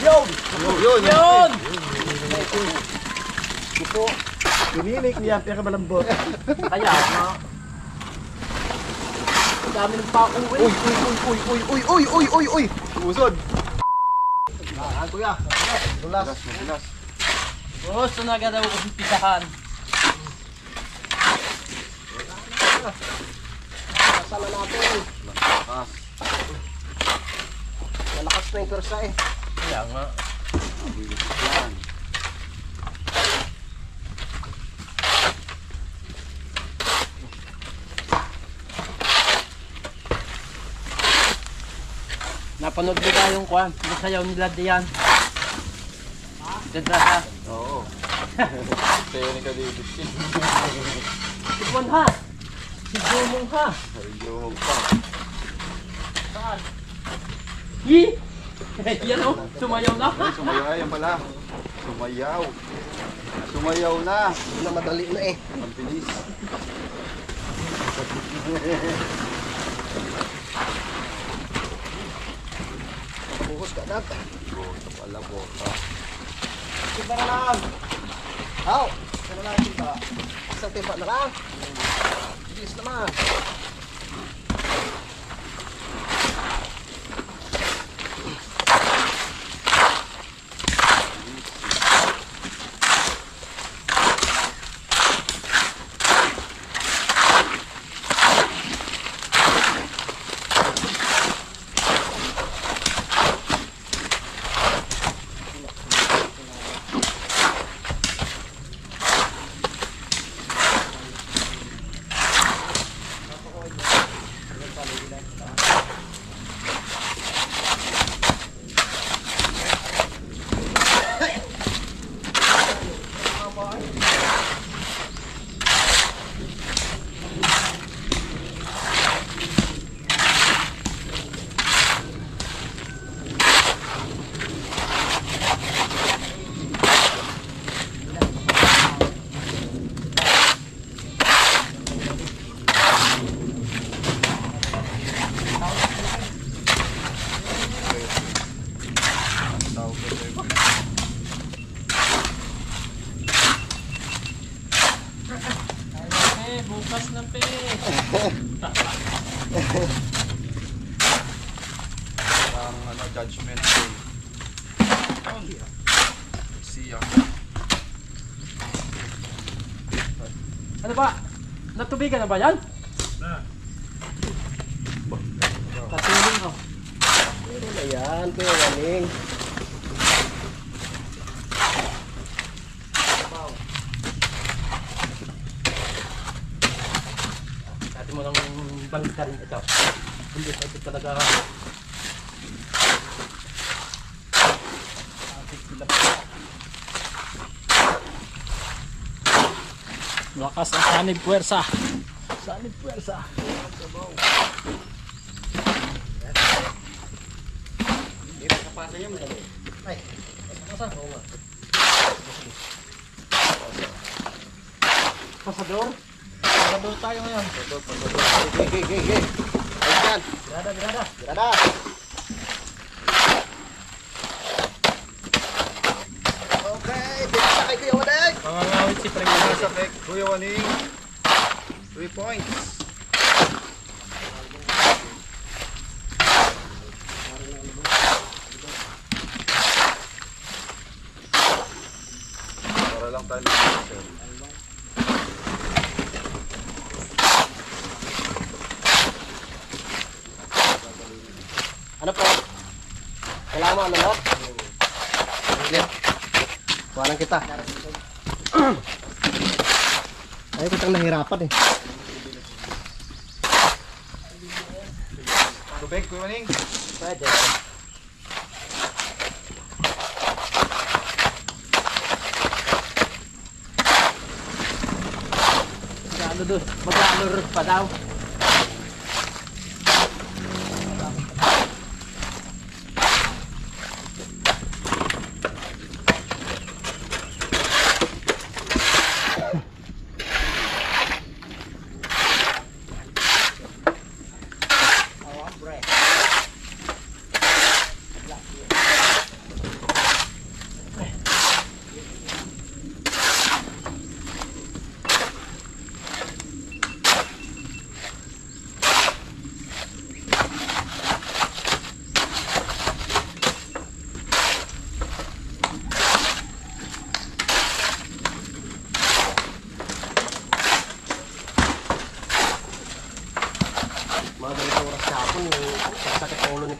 Yun! Yun! Ito, pinilik niya, pero malambot. Kaya, no? Ang dami ng pauwi. Uy! Umusod! Ang kuya. Dulas. Dulas. Gusto na agad ako umpisahan. Kasala natin. Lakas. Malakas na yung persa eh. Kaya nga. Yan. Napanood mo ba yung kwan? Yung sayaw nila diyan. Dadrasa. Oo. Sayo ni Kadibit. Si Juan ha. Si Jumong ha. Yung pa. Saan? Yi! Yan o, sumayaw na. Sumayaw na yan pala. Sumayaw. Sumayaw na. Hindi na madali na eh. Ang bilis. Buhos ka na. Bota pala, bota. Timba na lang. How? Ano na timba? Isang timba na lang. Bilis naman. Bukas na pe. Parang ano, judgment day. Siya. Ano ba? Natubigan na ba yan? Katulong ko. Pero na yan, Kuya Waning. Dati mo lang balik ka rin ito. Hindi pa ito talaga. Lakas ang sanib puwersa. Sanib puwersa. Hindi pa kapasa niya madali. Ay, nasa? Oo nga. Pasador? Pasador tayo ngayon. Gege. Ayan. Grada. Grada. Okay, dito sa kay Kuya Waning. Pangangawit si Frank. Dito sa kay Kuya Waning. 3 points. Para lang tayo sir. Ano po? Kailangan mo ano no? Left. Kuhanan kita. Ayaw kitang nahirapan eh. Tubig, Kuya Waning. Pwede. Mag-alur pa daw.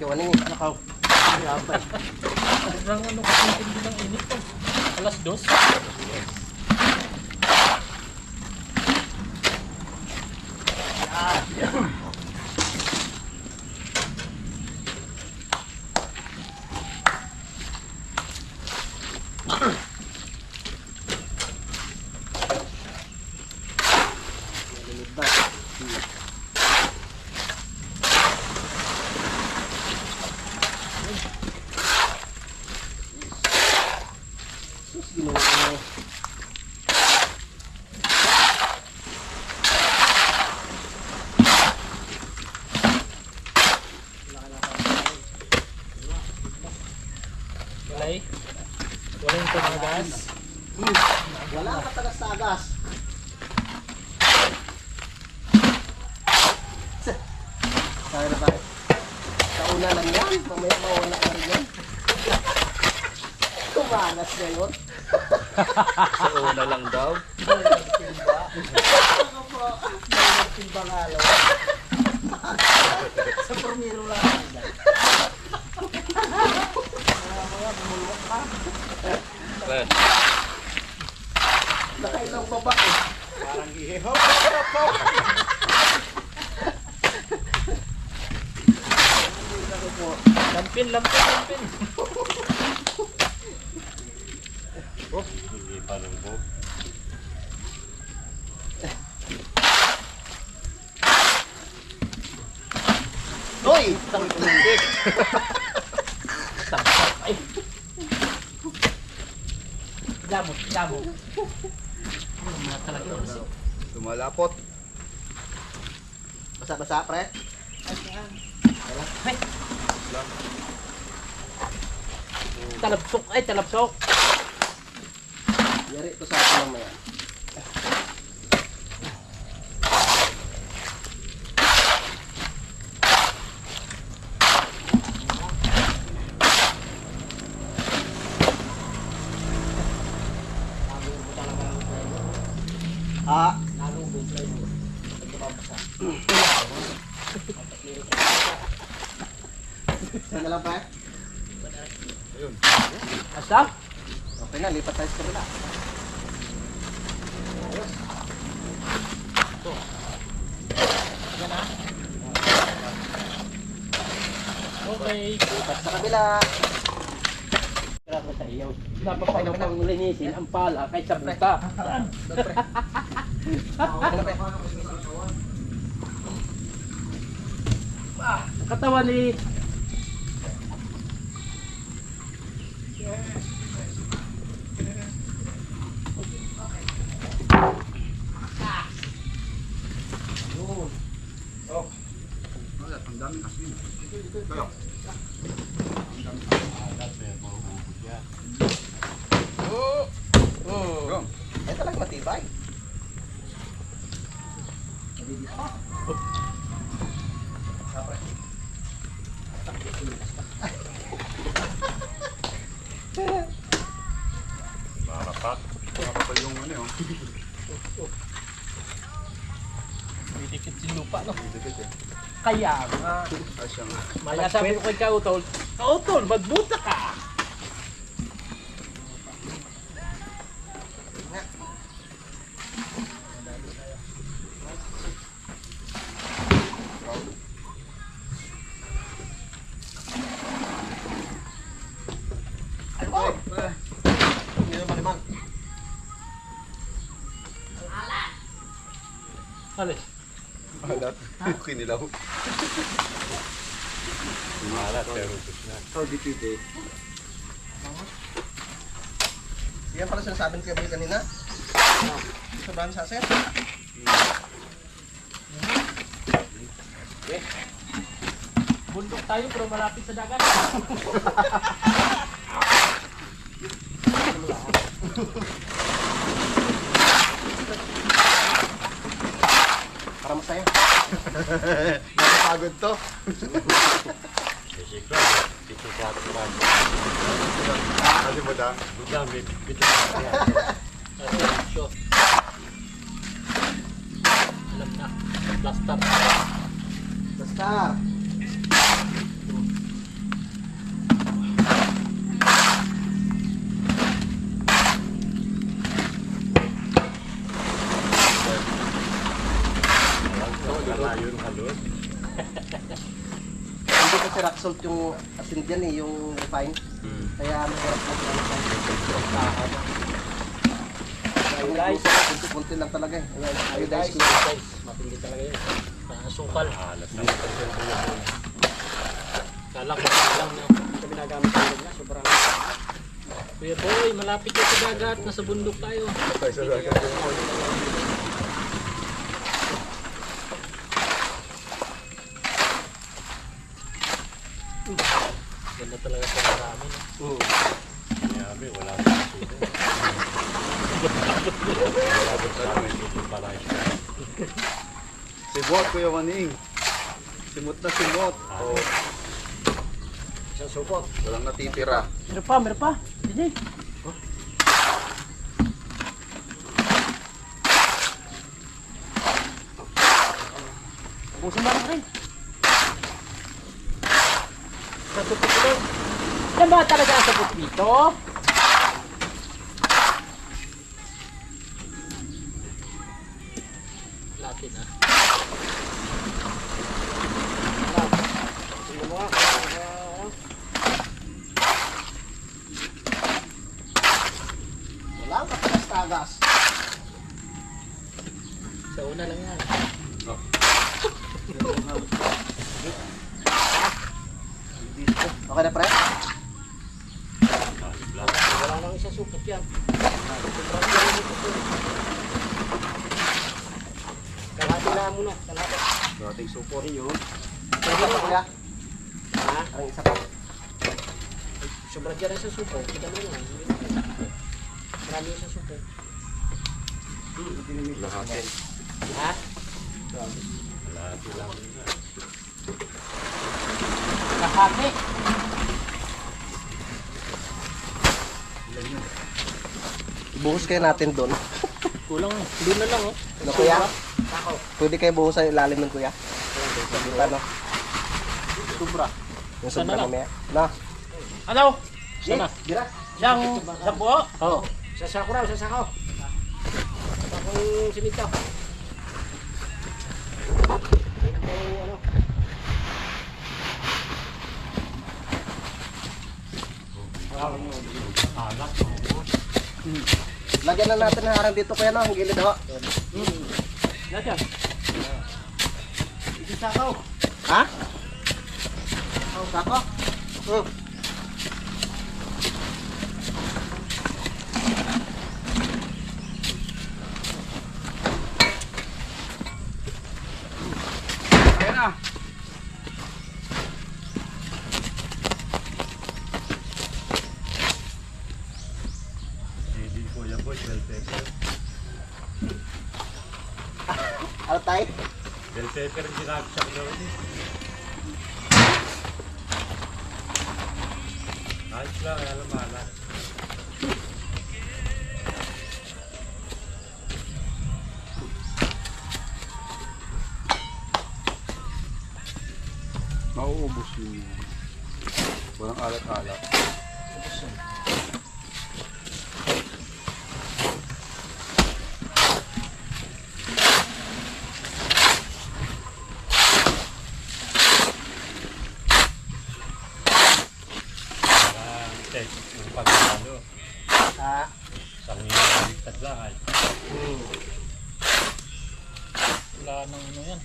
Ano yung Nakaw. Yabay. Sobrang ano kasi hindi ng init to. Alas 2. ginawa ko. Walay. Walay yung tumagas. Wala ka tagas-tagas. Kaya na tayo. Kauna lang yan. Mamaya mawala ka rin yan. Kumanas na yun. Sa una lang daw. Ako po. Nagtimba nga lang. Sa formiro lang. Pre, Nakailang baba eh. parang gihihaw. Ako po. Lampin, lampin, lampin. Hindi pa rin po. Hoy! Sabsak. Ay. Damo, damo. Ano mga talaga yun? Tumalapot. Basa-basa, pre. Ay. Talabsok, ay talabsok. Yari ito sa akin mamaya. Ah, saan na lang pa? Asa? Okay na, lipat tayo sa kabila. Yan ha. Okay. Lipat sa kabila. Kaya ko sa iyo. Napapagaw ng linisin ang pala kahit sa buta. Pre. Okay na, pre. Katawan ni Ang daming asin. Kaya. Oh. Ay, talagang matibay. Marapat. Marapat yung ano yun. may dikit si lupa no. Dikit eh. Kaya nga. Asya nga. Maya sabi ko kay Kautol, Kautol, magbuta ka. Oh! Hindi na malimang. Alis. Malat. Kinilaw. Malat pero na. How did you do? Yan pala sinasabing ko yung kanina. Sobrang sa asin. Bundok tayo pero malapit sa dagat. Para masaya. Nakapagod to. Kasi mo da? Shot. Alam na. Plaster. Basta. black salt yung asin dyan eh, yung refine. Kaya mahirap na Iodize. Kunti lang talaga eh. Iodize ko. Guys, matindi talaga yun. Sukal. Kala ko lang na kami nagamit ko na sobrang. Kuya boy, malapit na sa dagat, nasa bundok tayo. Patay sa dagat yung oil. Ganda talaga sa marami. Yabi, wala na suso. Simot, Kuya Maning. Simot na simot. Oh, Isang supot. walang natitira. Meron pa. Hindi. Busin ba rin? Sa supot ko. Yan ba talaga ang supot dito? Latin ah. Wala ka tagas-tagas. Sa una lang yan. Okay na pre? Wala nang isa supot yan. Kalahati na muna. Kalahati. Dating support. Yun. Isa pa kuya? Ha? Ang isa pa. Sobrang dyan sa supot. Kita mo yun. Marami sa supot. Lahat. Ha? Kalahati. Ibuhos kayo natin doon. Kulang. Doon na lang oh. Ano kuya? Ako. Pwede kayo buhos sa ilalim ng kuya? Ano? Sobra. Yung Sana sobra lang. mamaya. Na? Ano? Sana. Gira? Yang sa buo? Oo. Sa sako raw, sa sako. Akong simito. Ano? Lagyan na natin ng harang dito kuya no, ang gilid ho. Nandiyan. Ito sako. Ha? Oh, sako? Ayan na. Hindi ko yan boy, bell pepper. Ano tayo? Bell pepper ang ginagsak daw ni. Ayos lang, alam mahala. Mauubos yun. Walang alat-alat. Yung pag-ano, Ha? isang nililigtad lang ay. Wala nang ano yan.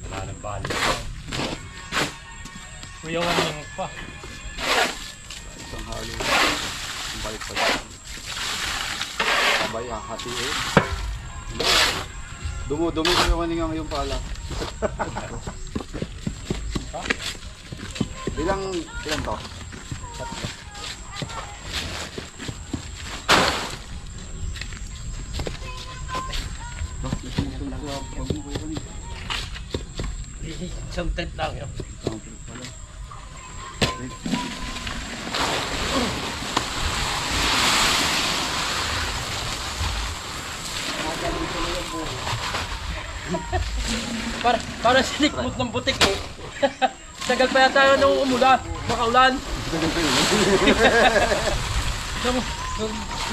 Wala nang balik. Kuya Waning pa. Isang halo. Ang balik pa dyan. Sabay hahatiin. Dumi ko yung kaningang yung pala. Ilang to? Isang tent lang yun. Para sinikmot ng butik eh. Tagal pa yata nung umulan, makaulan.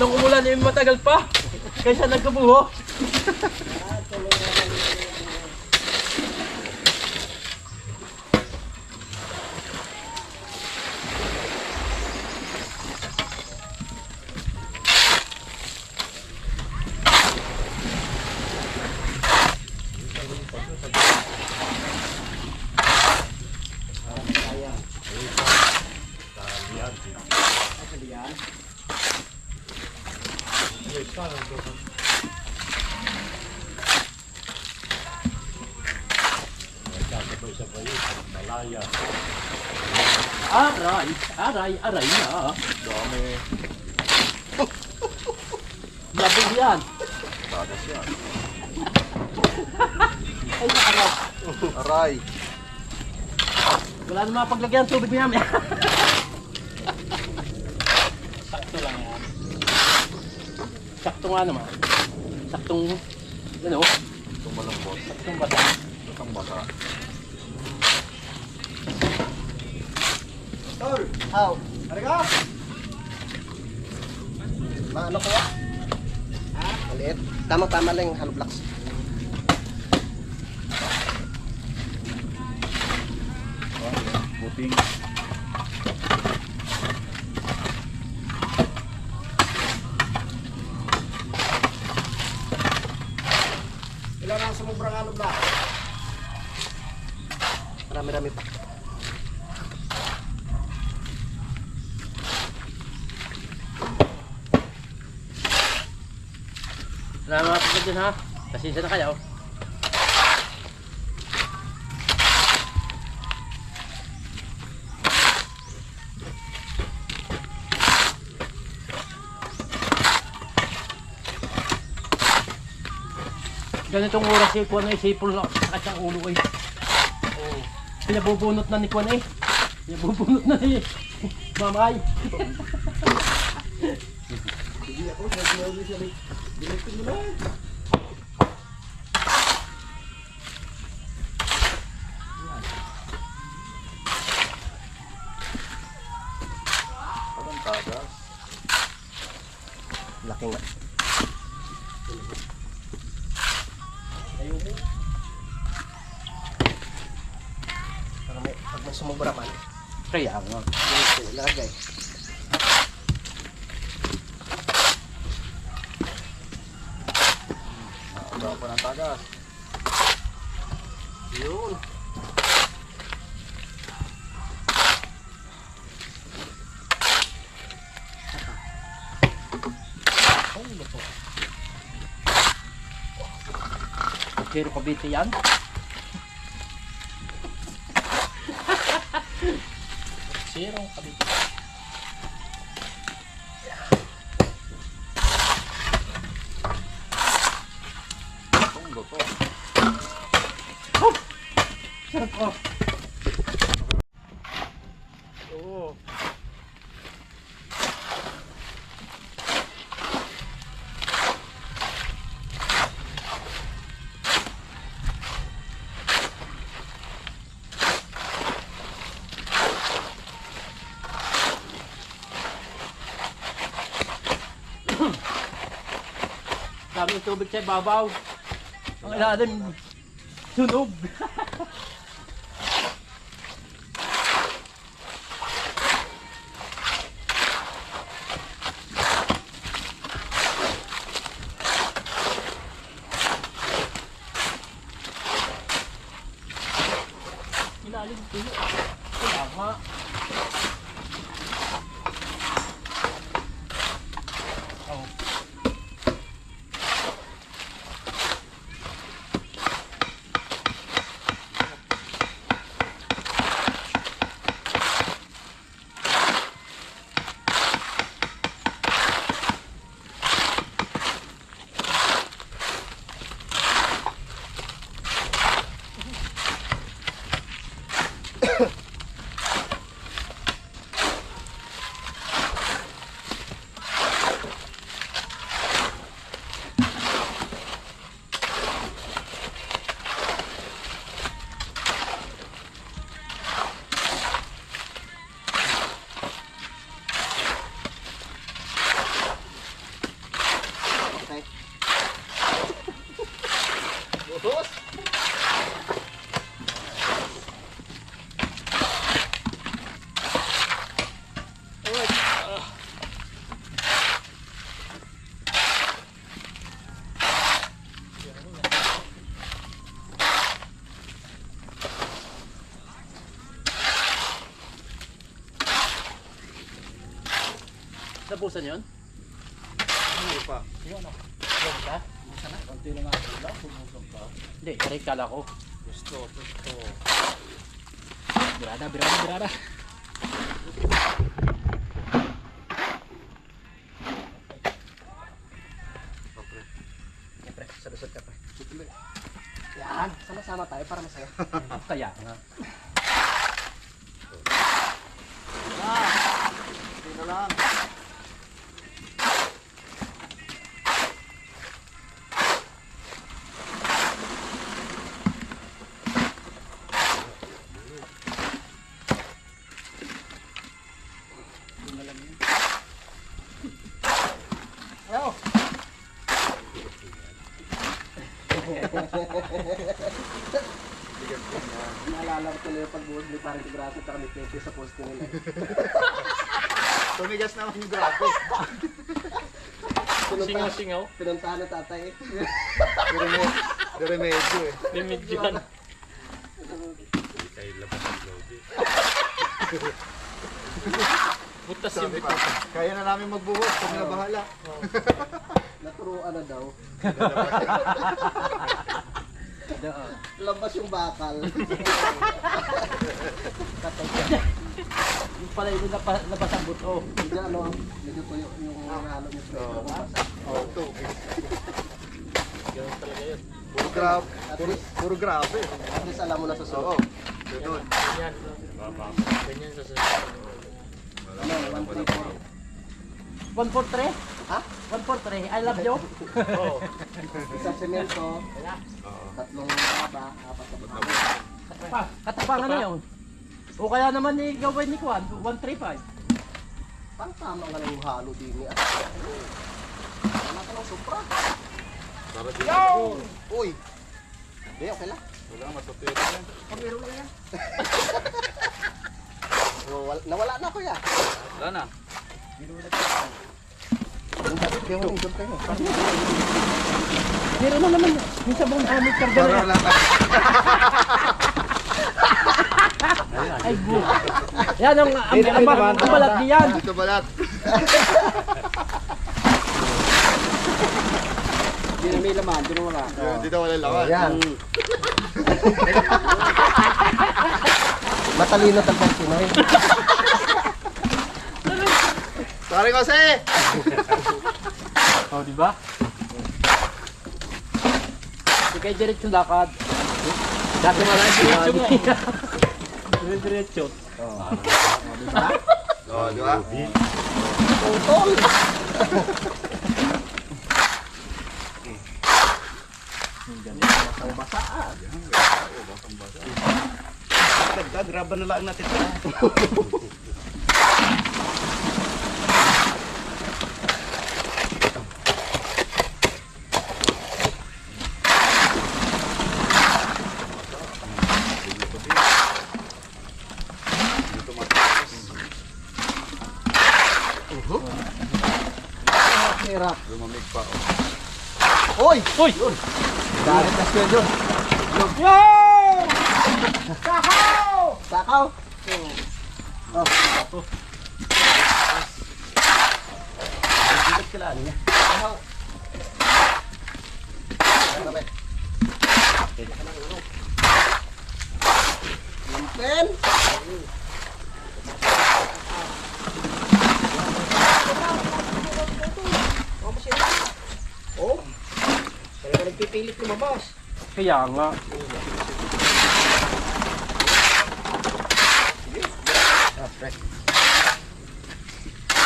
nung umulan eh matagal pa. Kaysa nagkabuho. yan. Yes, parang doon. Sabay-sabay yun. Malaya. Aray! Aray! Aray na! Dami. Labog yan! Tagas yan. Ay, nakarap! Aray. Wala na mapaglagyan tubig niya. Sakto lang yan. Sakto nga naman. Saktong, ano, Itong malambot. saktong bata. Itong bata. Tol! How? Hari ka? Maano ko? Ha? Maliit. Tama-tama lang yung hollow blocks. Puting. Ilan ang sumubrang hollow block? Marami-rami pa. Salamat po dyan ha. Pasensya na kayo. Ganitong oras si Kuan ay sipol na sakit ang ulo ay. Oh. Pinabubunot na ni Kuan eh. Pinabubunot na ni Mamay. Hindi ako, sabi siya. Dinitin mo lang. Parang tagas. Laki nga. Pag may sumubra man, Kaya nga. dito ilagay. Ang pa ng tagas. Yun. Pero kabiti yan. Zero kabit. Itong luto. Sarap ko. Oo. Dami yung tubig sa ibabaw. Ang ilalim, sunog. Ilalim tuyo. Kaya nga. Oh. Nabusan yun? Hindi pa. Yun ano? Yun ka? Konti lang ako lang, pumusok ka. Hindi, kaya kala ko. Gusto. Birada. Siyempre, salusot ka pa. Yan, sama-sama tayo para masaya. Kaya nga. Hindi na lang. Ayaw! Naalala ko tuloy yung pagbuhod ni Parang Tigraso at ni Pepe sa poste nila. Tumigas naman yung grabe. Singaw-singaw. Pinuntahan ng tatay. Pero medyo eh. Limidyan. Kaya labas ang lodi. Butas yung Sabi bito. pa, kaya na namin magbuhos. Kami na bahala. Naturuan na daw. Labas yung bakal. Yung pala yung labas ang buto. Hindi ano, medyo tuyo yung halo niyo sa ito. Oh, ito. Ganun talaga yun. Puro grabe. Puro grabe. At least alam mo na sa Oo. suot. Ganun. Ganyan. Ganyan sa susunod. Ano, 1, 3, 4. 143? Ha? 143, I love you. Oo. Isang semento, Oo. 3 taba, 4 na butang. Katapangan na yun. O kaya naman ni gawin ni Kwan, 135. Parang tama nga lang yung halo din niya. Wala ka ng supra. Para din. Uy! Hindi, okay lang. Wala, masutiro yan. Pamiro lang yan. Nawala na kuya. Wala na. Meron na naman. Minsan bang gamit karga na yan. Wala na. Ay, bu. Yan ang balat diyan. Dito balat. Hindi na may laman, hindi na wala. Dito wala lawan. Yan. Matalino talagang Pinoy. Sorry kasi. Oh, di ba? Hindi kayo diretso lakad. Dati malaki Diretso nga eh. eh. Diretso. Oo, di ba? Tutol! Basang basaan. Graban na lang natin. Hirap. Lumamig pa. Hoy! Uy! Galit na siya dun. Yo! Sakaw! Oh. Bigat kailangan niya. Sakaw! Lampen! Oh! Talaga nagpipilit lumabas. Kaya nga.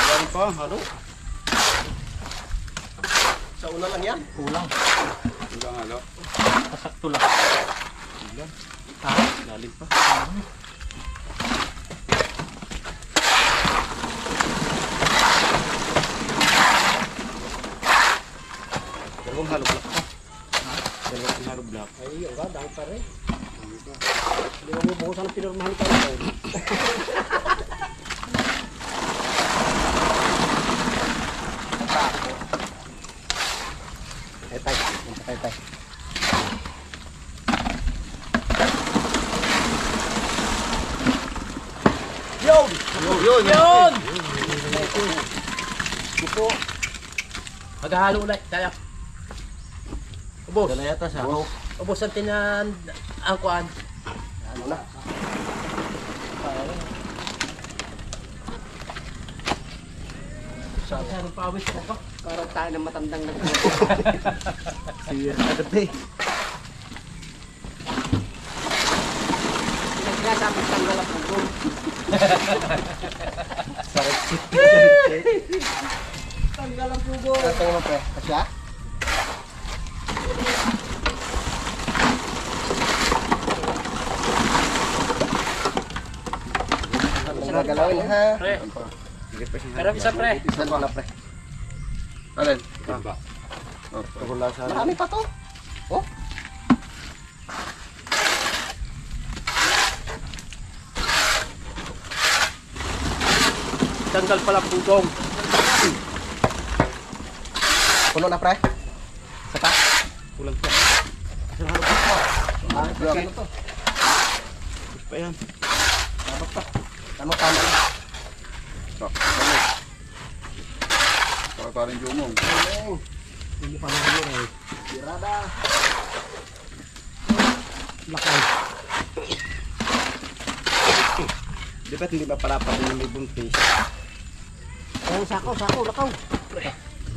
Yan pa, halo. Sa una lang yan. Kulang. Hanggang halo. Pasakto lang. Lalim pa. Dalawang halo block pa. Dalawang haro block. Ay, yung ba? Dahil pa rin. Hindi mo buhusan ang pinurmahan ka rin. Tay. Yun! Yun! Upo. Maghahalo ulit. Tayo. Ubos. Dala yata siya. Ubos ang tinan ang kuan. Ano na? Sabi ng pawis ko pa. Parang tayo ng matandang nagpupo. Siya agad eh. Pinagsasabi tanggal ang pugo. Sarap sit. Tanggal ang pugo. Tanggal mo pre. Kasya? Galawin ha. Pre. Pero isa pre. Isa na pre. Alin? Marami pa to. Oh. Tanggal pala pugong. Puno na pre. Saka. Kulang pa. Ano to? Pa yan. Tama tama. Para paring jumong. Hindi pa nahuli eh. Tirada. Lakay. Di ba't hindi ba pala pa yung may buntis? Oh, sako, lakaw.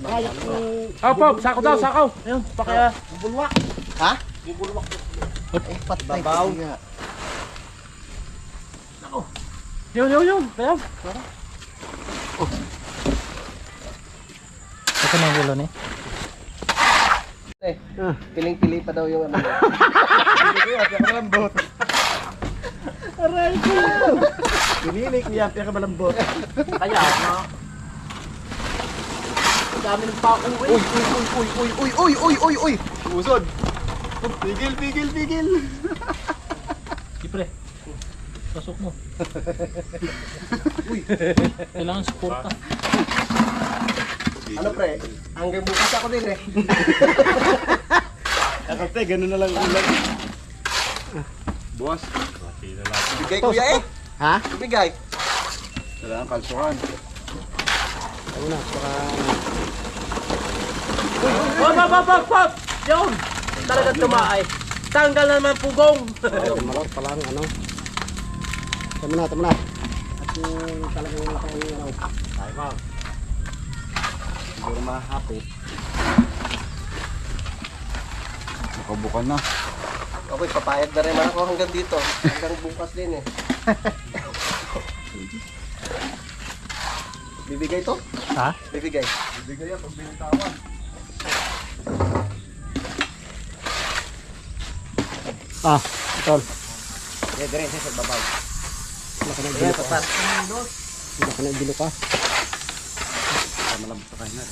Kaya Pop, sako daw, sako. Ayun, pakaya. bulwak. Ha? Bubulwak. Eh, patay. Babaw. Yun. Kaya. Ito na yung ulo ni. Eh, piling-pili pa daw yung ano. Malambot. Aray ko! Pinilik niya, kaya malambot. Kaya, no? Ang dami ng pakong eh. Uy! Usod. Pigil. Siyempre. Pasok mo. Kailangan suporta. Ano pre? Hanggang bukas ako din eh. Kasi ganun na lang ulan. Buwas. Bigay kuya eh. Ha? Bigay. Kailangan kalsuhan. Ano na, baka... Pop! Yun! Talagang tumaay. Tanggal na naman pugong. Malot pa lang, ano. Tama na. At yung talagang nakayang ano. Ay, ma'am. Siguro mahapit. Nakabukan na. Okay, papayag na rin ako hanggang dito. Hanggang bukas din eh. Bibigay to? Ha? Bibigay. Bigay yan pag binitawan. Tol. Dire sa babaw. Wala ka na bilo ka. Wala ka na bilo ka. Malambot ka na.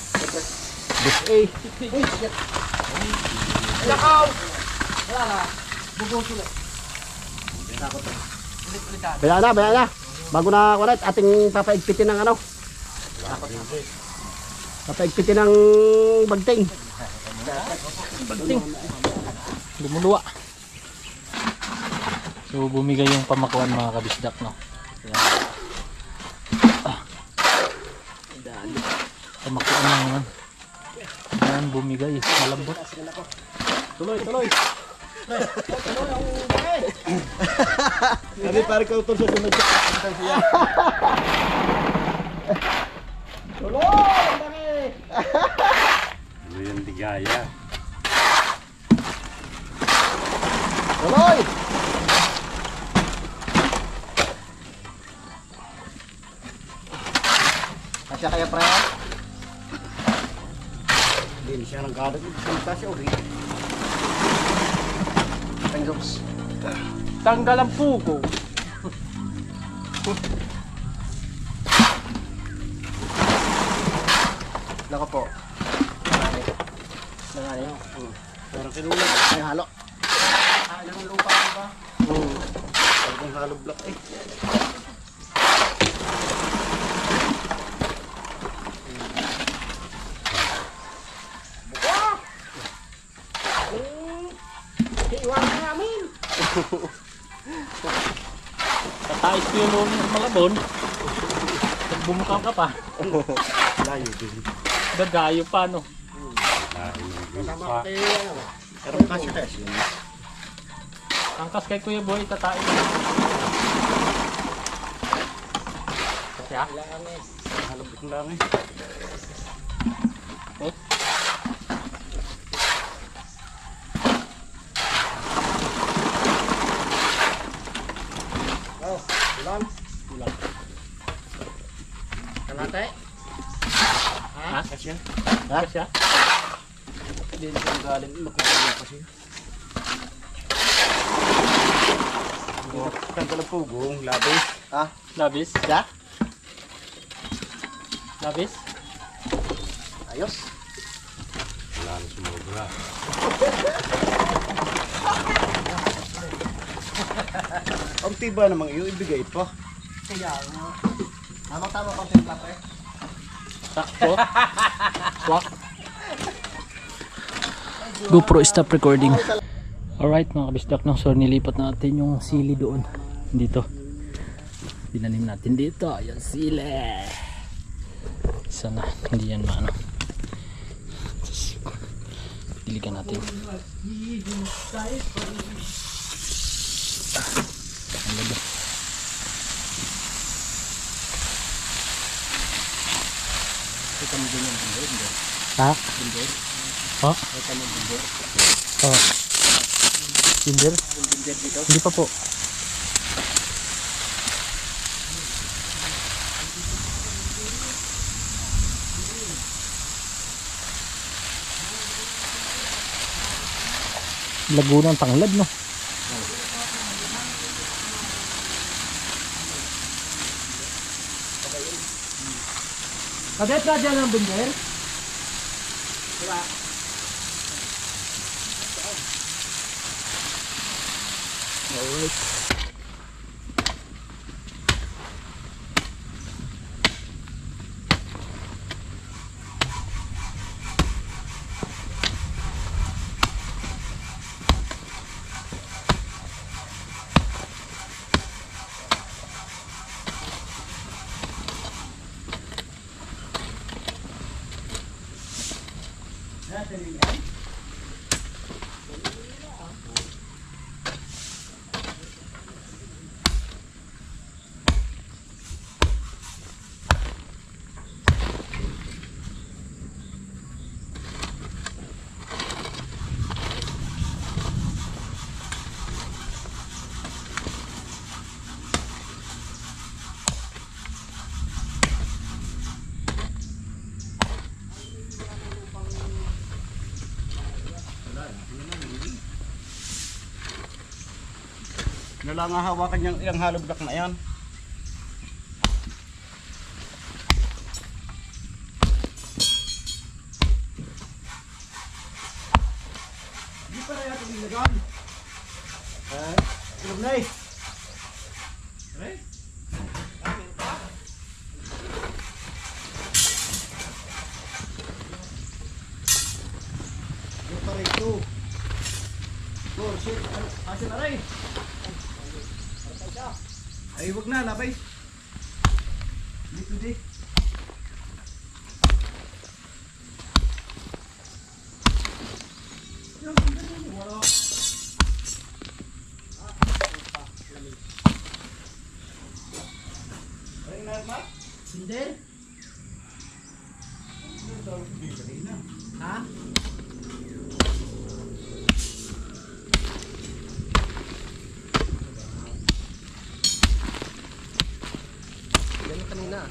Eh. Lakaw! Bayan na. Bago na kulit, ating papaigpitin ng ano. Papaigpitin ng bagting. Lumuluwa. So bumigay yung pamakuan mga kabisdak, no? Pamakuan na naman. Ayan, bumigay. Malambot. Tuloy. Hindi pare ka utol sa sunod siya. Ano yung ligaya? Tuloy! Kasya kaya pre? Hindi siya nang kadat. Punta siya ulit. Tanggoks. Tanggal ang pugo. Nako po. Nangani. Parang kinulang. Ay halo. Yung lupa ba? Parang halo block eh. Iwan ka namin. Tatayos ko yung malabon. Bumukang ka pa. Layo din. Gagayo pa, no? Kasama ko kayo ano. Pero kasi tayo. Angkas kay Kuya Boy, tatain. Siya? Halapit lang eh. Oh. Oh, ulan. Ulan. Kalate. Ha? Kasya. Siya? Hindi na kang galing. Makukuha kasi. Tanggal ang pugong. Labis. Ah, Labis? siya? Labis? Ayos. Wala na sumobra. Ang tiba namang iyo, ibigay pa. Kaya nga. Tama-tama pang timpla pre. Sakto? Swak? GoPro stop recording. Alright mga kabisdak, no? So nilipat natin yung sili doon. Dito. Dinanim natin dito. Ayan sili. Sana hindi yan maano. Diligan natin. Ang ganda. Ito mo din yung binder. Ha? Binder. Ha? Ito mo binder. Oh. Tinder? Binder dito. Hindi pa po. Laguna ang tanglad, no? Kadet na dyan ang binder? Nalang hawakan yung ilang hollow block na yan. Hindi pa na yan itong ilagan. Ilog na eh. Yung pa rin ito. Oh, shit. Asin na rin. Ay, wag na, labay. Dito di. Binder? Ha? Yan yung kanina.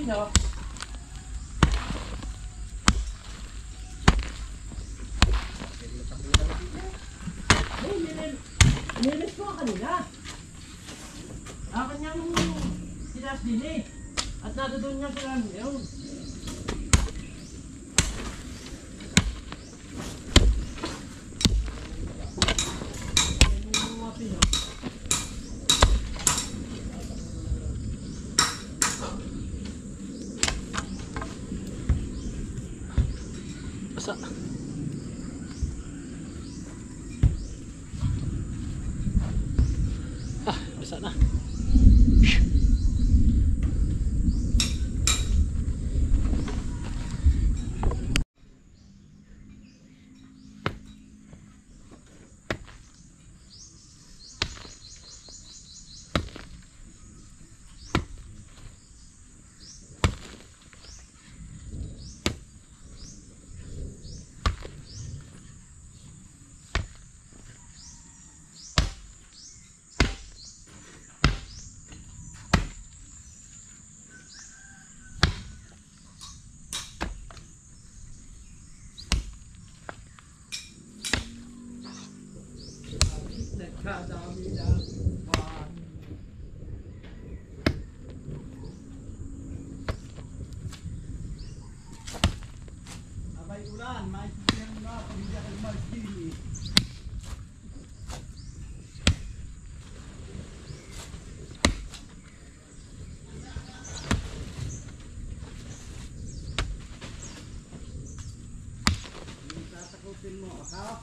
nyo. Nilis ko kanina. Akin niyang sinas din eh. At nadoon niya sila ngayon. Basa. Basa na. Nagkadami na. Abay ulan, maintindihan mo na kung hindi ako mag-dili. Tatakupin mo, akaw.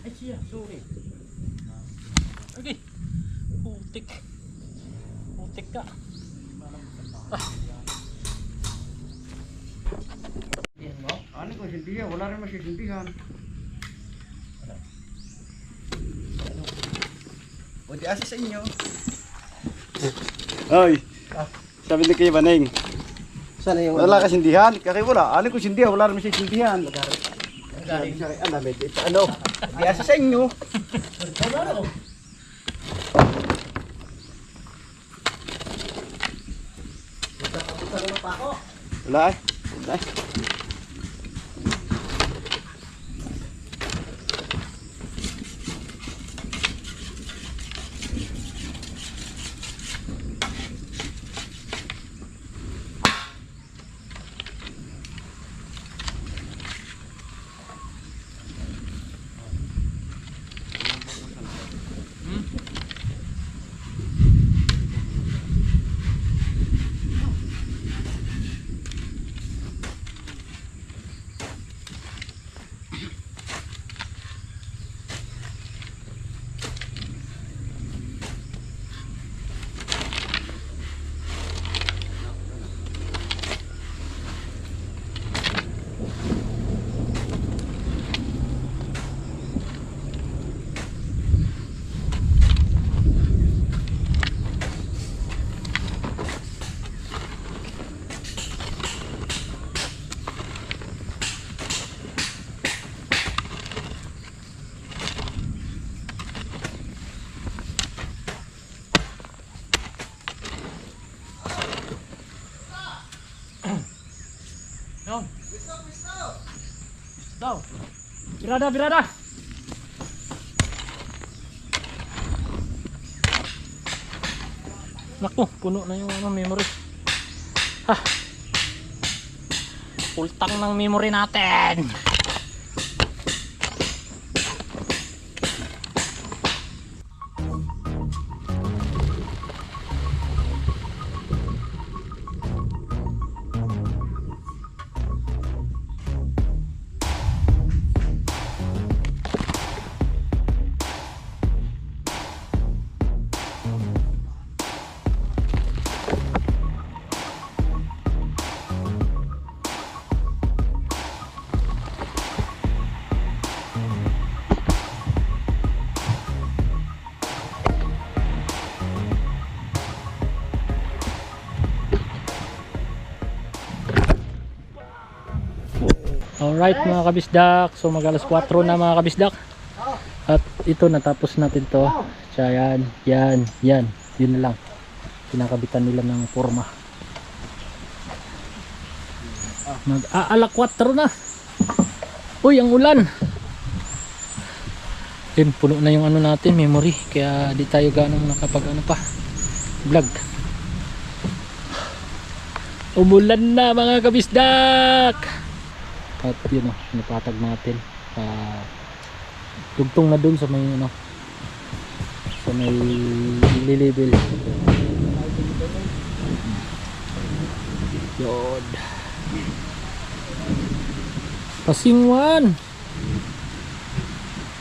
Ay siya, sorry. Okay. Putik. Putik ka. Yan mo. Ano ko sindihan? Wala rin masisindihan. O di asa sa inyo. Hoy. Sabi ni kay Baneng. Sana yung... Wala ka sindihan. Kaya wala. Ano ko sindihan? Wala rin sindihan. Sabi siya kay Ana, medyo ito ano. Di asa sa inyo. Magkakabutan naman pa ako. Wala eh. Wala eh. Yon. Daw. Birada, birada. Naku, puno na yung memory. Full tank ng memory natin. Alright mga kabisdak, so mag alas 4 na mga kabisdak. At ito natapos natin to. Siya yan. Yun na lang. Kinakabitan nila ng forma. Mag-aala 4 na. Uy, ang ulan. Yun, puno na yung ano natin, memory. Kaya di tayo ganong nakapag ano pa vlog. Umulan na mga kabisdak. At yun o, napatag natin. Tugtong na dun sa may ano, sa may level. Yod. Pasingwan.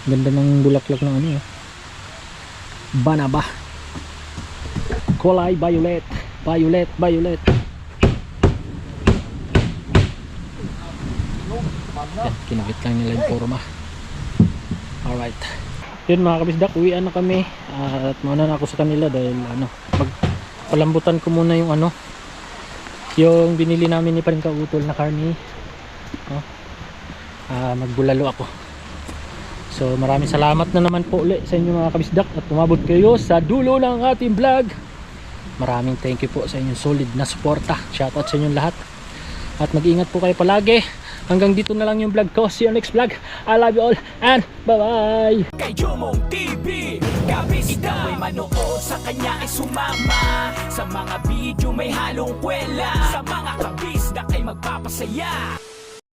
Ganda ng bulaklak ng ano eh. Banaba. Kulay violet. Violet. Yan, kinakit lang nila yung forma. Alright. Yun mga kabisdak, uwian na kami. At mauna na ako sa kanila dahil ano, palambutan ko muna yung ano, yung binili namin ni Paring Kautol na karne. Magbulalo ako. So maraming salamat na naman po ulit sa inyo mga kabisdak at umabot kayo sa dulo ng ating vlog. Maraming thank you po sa inyong solid na suporta. Shoutout sa inyong lahat. At mag-ingat po kayo palagi. Hanggang dito na lang yung vlog ko. See you next vlog. I love you all and bye-bye. Kay Jomong TV, kabisdak may manood, sa kanya ay sumama. Sa mga video may halong kwela, sa mga kabisdak ay magpapasaya.